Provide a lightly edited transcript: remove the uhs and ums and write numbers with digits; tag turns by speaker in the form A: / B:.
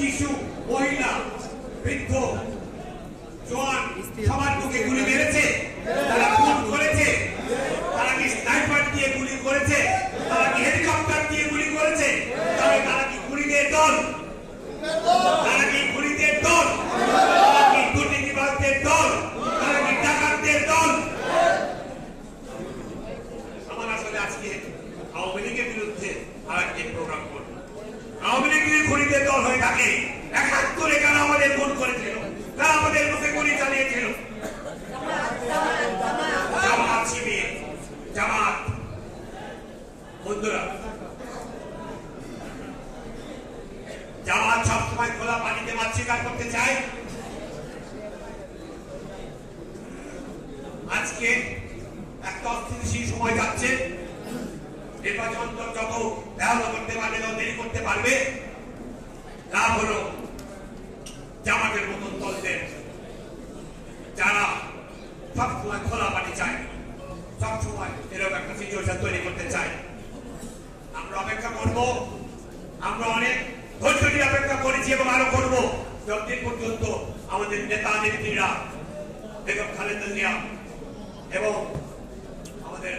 A: শিশু, মহিলা, বৃদ্ধ, জওয়ান সবার বুকে গুলি মেরেছে, তারা খুন করেছে, তারা কি স্নাইপার দিয়ে গুলি করেছে, তারা কি হেলিকপ্টার দিয়ে গুলি করেছে, তারা কি গুলিদের দল, তারা কি গুলিদের দল, তারা কি দুর্নীতিবাজদের দল, তারা কি ডাকাতদের দল? আমার আসলে আজকে আওয়ামী লীগের বিরুদ্ধে আর একটি প্রোগ্রাম করব। আওয়ামী লীগ যদি খুনিদের দল হয়ে থাকে, ৭১ কারা আমাদের খুন করেছিল, কারা আমাদের মুখে গুলি চালিয়েছিল? জামাত শিবির, জামাত। বন্ধুরা, জামাত সবসময় খোলা পানিতে মাছ শিকার করতে চায়। আজকে একটা অস্থিতিশীল সময় যাচ্ছে, নির্বাচন যত ব্যাহত করতে পারবে, যত দেরি করতে পারবে, লাভ হলো জামাতের মতন দলদের, যারা সবসময় খোলা পানি চায়, সবসময় এরকম একটা সিচুয়েশন তৈরি করতে চায়। আমরা অপেক্ষা করব, আমরা অনেক ধৈর্য নিয়ে অপেক্ষা করেছি এবং আরো করবো, যতদিন পর্যন্ত আমাদের নেতা নেত্রীরা, বেগম খালেদা জিয়া এবং আমাদের